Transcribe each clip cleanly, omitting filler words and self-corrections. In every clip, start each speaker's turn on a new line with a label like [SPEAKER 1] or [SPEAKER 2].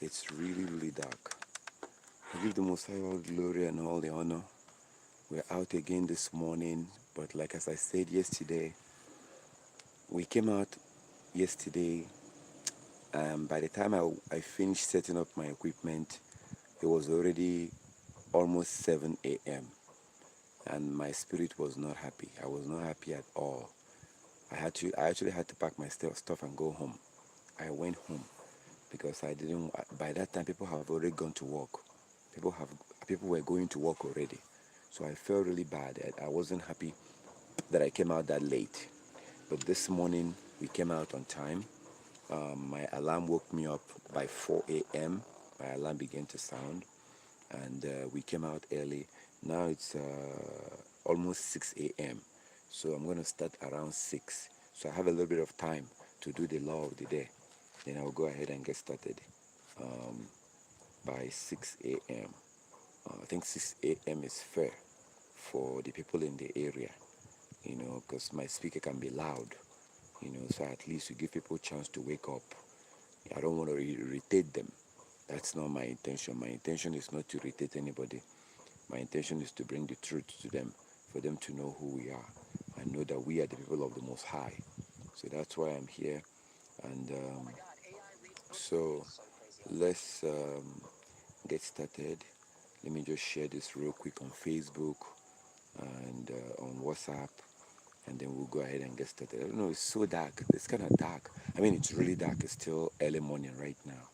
[SPEAKER 1] It's really, really dark. I give the Most High all the glory and all the honor. We're out again this morning, but like as I said yesterday, we came out yesterday. By the time I finished setting up my equipment, it was already almost 7 a.m. and my spirit was not happy. I was not happy at all. I actually had to pack my stuff and go home. I went home because I didn't. By that time, people have already gone to work. People have people were going to work already, so I felt really bad. I wasn't happy that I came out that late. But this morning we came out on time. My alarm woke me up by 4 a.m. My alarm began to sound, and we came out early. Now it's almost 6 a.m. So I'm going to start around 6. So I have a little bit of time to do the law of the day. Then I'll go ahead and get started um, by 6 a.m. I think 6 a.m. is fair for the people in the area, because my speaker can be loud, so at least you give people a chance to wake up. I don't want to irritate them. That's not my intention. My intention is not to irritate anybody. My intention is to bring the truth to them, for them to know who we are and know that we are the people of the Most High. So that's why I'm here. And so let's get started. Let me just share this real quick on Facebook and on WhatsApp, and then we'll go ahead and get started. I don't know, it's so dark. It's kind of dark. I mean, it's really dark. It's still early morning right now,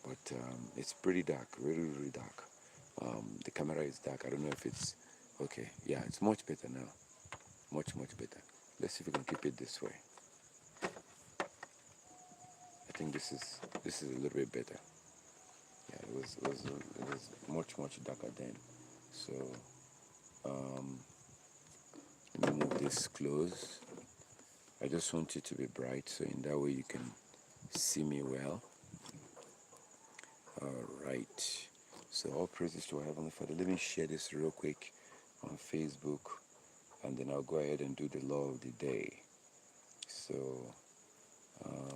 [SPEAKER 1] but it's pretty dark, really, really dark. The camera is dark. I don't know if it's okay. Yeah, it's much better now. Much, much better. Let's see if we can keep it this way. I think this is a little bit better. Yeah, it was much darker then. So let me move this close. I just want it to be bright, so in that way you can see me well. All right. So all praises to our Heavenly Father. Let me share this real quick on Facebook, and then I'll go ahead and do the law of the day. So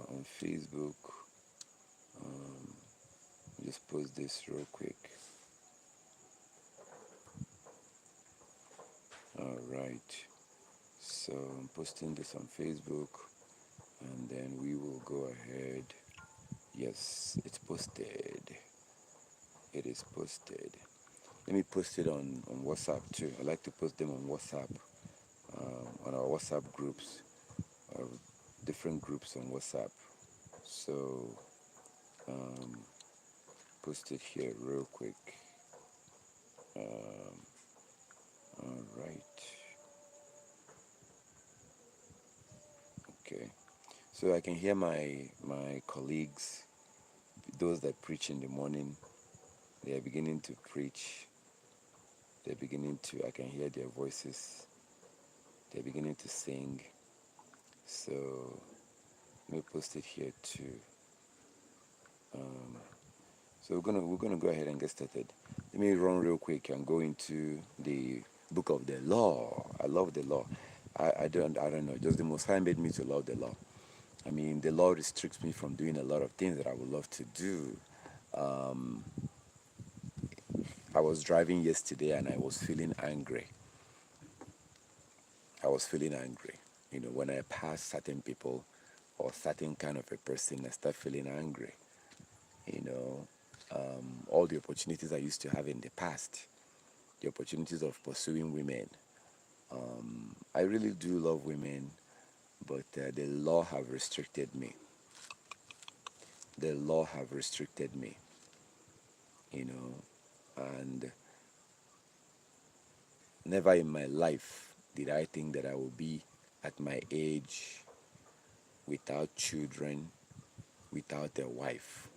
[SPEAKER 1] on Facebook, just post this real quick. All right. So I'm posting this on Facebook, and then we will go ahead. Yes, it's posted. It is posted. Let me post it on WhatsApp too. I like to post them on WhatsApp, on our WhatsApp groups, or different groups on WhatsApp. So post it here real quick. All right. Okay. So I can hear my colleagues, those that preach in the morning. They are beginning to preach. I can hear their voices. They're beginning to sing. So let me post it here too. So we're gonna go ahead and get started. Let me run real quick and go into the book of the law. I love the law. I don't know. Just the Most High made me to love the law. I mean, the law restricts me from doing a lot of things that I would love to do. I was driving yesterday and I was feeling angry. When I pass certain people or certain kind of a person, I start feeling angry. All the opportunities I used to have in the past, the opportunities of pursuing women. I really do love women, but the law have restricted me. The law have restricted me, and never in my life did I think that I would be at my age without children, without a wife,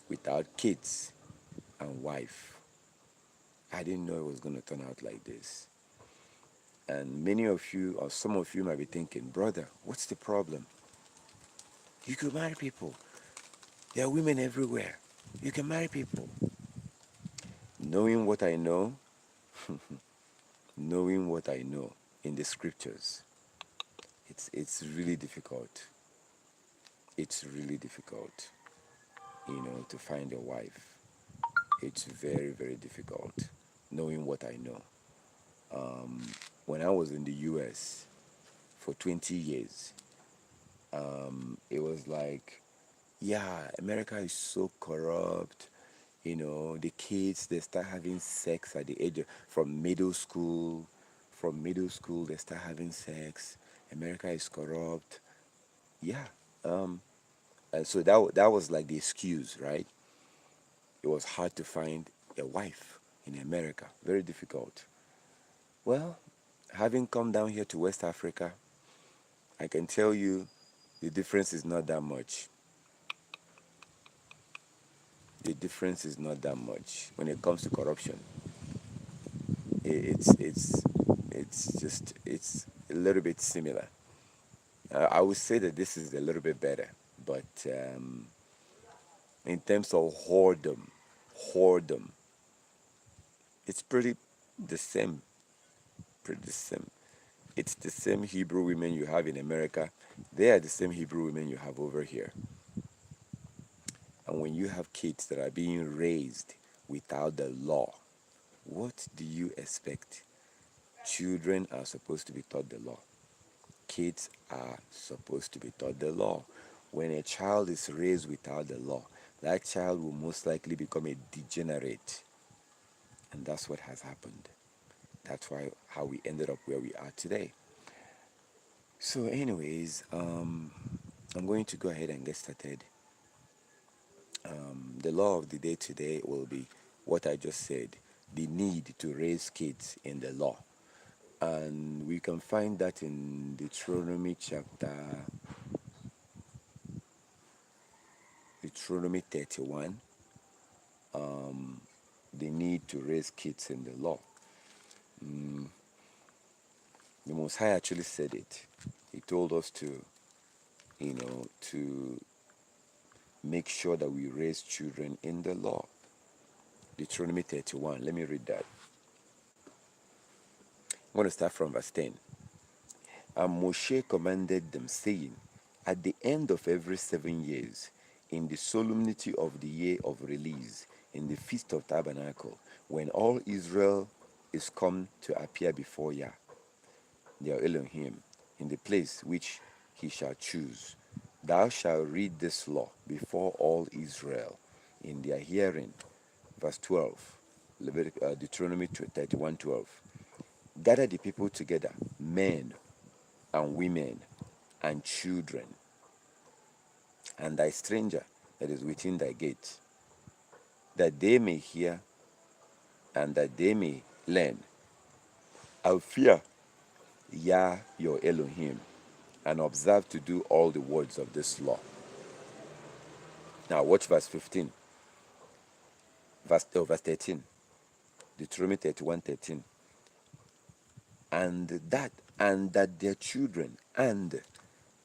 [SPEAKER 1] without kids and wife. I didn't know it was going to turn out like this. And many of you, or some of you, might be thinking, brother, what's the problem? You could marry people. There are women everywhere. You can marry people. Knowing what I know, knowing what I know in the scriptures, it's really difficult. It's really difficult. to find a wife. It's very, very difficult, knowing what I know. When I was in the US for 20 years, it was like, yeah, America is so corrupt. The kids, they start having sex at the age of, from middle school. From middle school, they start having sex. America is corrupt. Yeah. And so that was like the excuse, right? It was hard to find a wife in America. Very difficult. Well, having come down here to West Africa, I can tell you the difference is not that much. The difference is not that much when it comes to corruption. It's a little bit similar. I would say that this is a little bit better, but in terms of whoredom, it's pretty the same. Pretty the same. It's the same Hebrew women you have in America. They are the same Hebrew women you have over here. And when you have kids that are being raised without the law, what do you expect? Children are supposed to be taught the law. Kids are supposed to be taught the law. When a child is raised without the law, that child will most likely become a degenerate. And that's what has happened. That's why how we ended up where we are today. So, anyways, I'm going to go ahead and get started. The law of the day today will be what I just said, the need to raise kids in the law. And we can find that in Deuteronomy 31, the need to raise kids in the law. The Most High actually said it. He told us to make sure that we raise children in the law. Deuteronomy 31, let me read that. I'm going to start from verse 10. And Moshe commanded them, saying, at the end of every 7 years, in the solemnity of the year of release, in the feast of tabernacle, when all Israel is come to appear before Yah, their Elohim, in the place which he shall choose, thou shalt read this law before all Israel in their hearing. Verse 12, Deuteronomy 31:12. Gather the people together, men and women and children, and thy stranger that is within thy gates, that they may hear and that they may learn, and fear Yah your Elohim, and observe to do all the words of this law. Now watch verse 15, verse 13, Deuteronomy 31:13. And that their children, and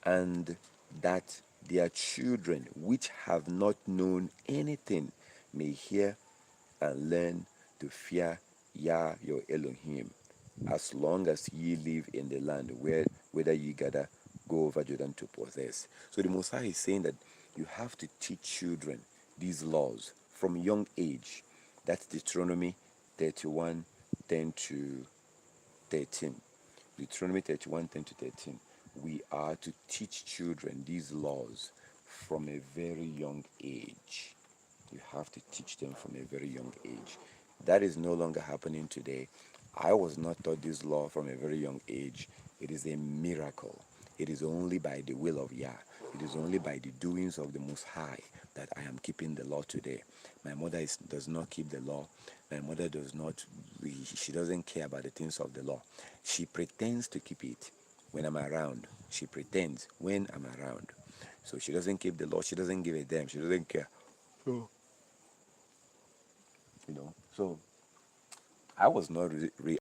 [SPEAKER 1] that their children which have not known anything may hear and learn to fear Yah your Elohim, as long as ye live in the land whither ye gather go over Jordan to possess. So the Most High is saying that you have to teach children these laws from young age. That's Deuteronomy 31, 10 to 13. Deuteronomy 31, 10 to 13. We are to teach children these laws from a very young age. You have to teach them from a very young age. That is no longer happening today. I was not taught this law from a very young age. It is a miracle. It is only by the will of Yah. It is only by the doings of the Most High that I am keeping the law today. My mother does not keep the law. My mother does not, she doesn't care about the things of the law. She pretends to keep it when I'm around. She pretends when I'm around. So she doesn't keep the law. She doesn't give a damn. She doesn't care. So, so I was not